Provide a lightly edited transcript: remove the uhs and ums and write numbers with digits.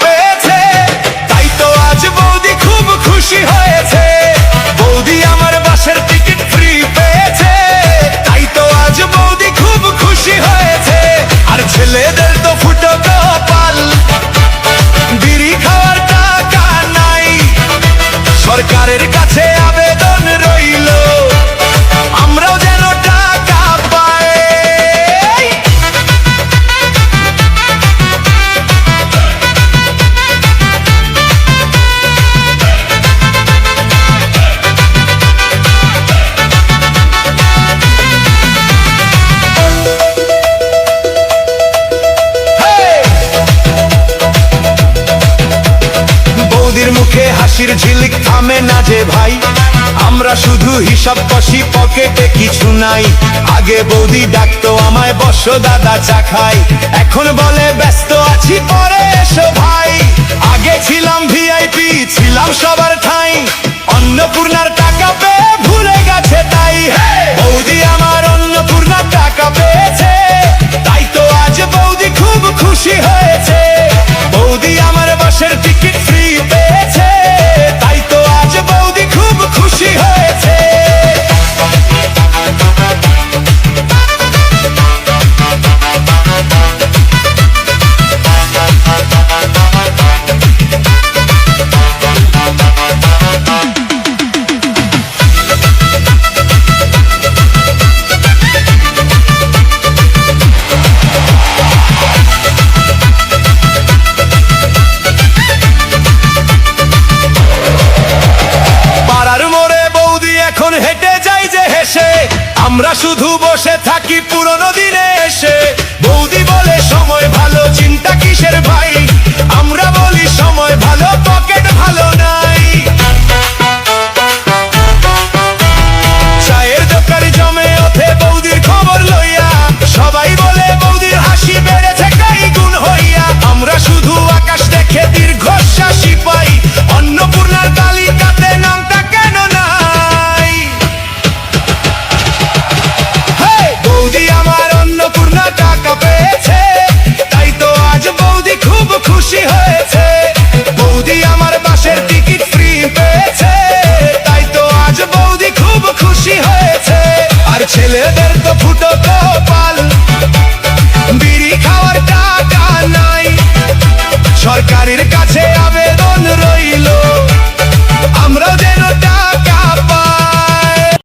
পেয়েছে, তাই তো আজ বৌদি খুব খুশি হয়েছে। বৌদি আমার বাসের টিকিট ফ্রি পেয়েছে, তাই তো আজ বৌদি খুব খুশি হয়েছে। আর ছেলেদের তো ফুটো কপাল, বিড়ি খাওয়ার টাকা নাই। সরকারের কাছে আবেদন রইল, আমরাও যেন টাকা পাই। বৌদির মুখে হাসির ঝিলিক থামে না যে ভাই, আমরা শুধু হিসাব কষি, পকেটে কিছু নাই। আগে বৌদি ডাকতো আমায় বসো দাদা চা খাই, এখন বলে ব্যস্ত আছি পরে এসো ভাই। আগে ছিলাম ভিআইপি, ছিলাম সবার ঠাই, অন্নপূর্ণার টাকা পেয়ে ভুলে গেছে তাই। বৌদি আমার অন্নপূর্ণার টাকা পেয়েছে, তাই তো আজ বৌদি খুব খুশি হয়েছে। বৌদি আমার বাসের টিকিট ফ্রি পেয়েছে, তাই তো আজ বৌদি খুব খুশি হয়েছে। এখন হেঁটে যাই যে হেসে, আমরা শুধু বসে থাকি পুরনো দিনে এসে। বৌদি বলে সময় ভালো, চিন্তা কিসের ভাই, আমরা বলি সময় ভালো, পকেট ভালো নাই। চায়ের দোকান জমে ওঠে বৌদির খবর লইয়া, সবাই বলে বৌদির হাসি বেড়েছে কই গুণ হইয়া। আমরা শুধু আকাশ দেখে দীর্ঘশ্বাসী পাই, অন্নপূর্ণার তালিকাতে নামটা কেন নাই। বৌদি আমার অন্নপূর্ণা টাকা পেয়েছে, তাই তো আজ বৌদি খুব খুশি হয়েছে। বৌদি আমার বাসের টিকিট ফ্রি পেয়েছে, তাই তো আজ বৌদি খুব খুশি হয়েছে।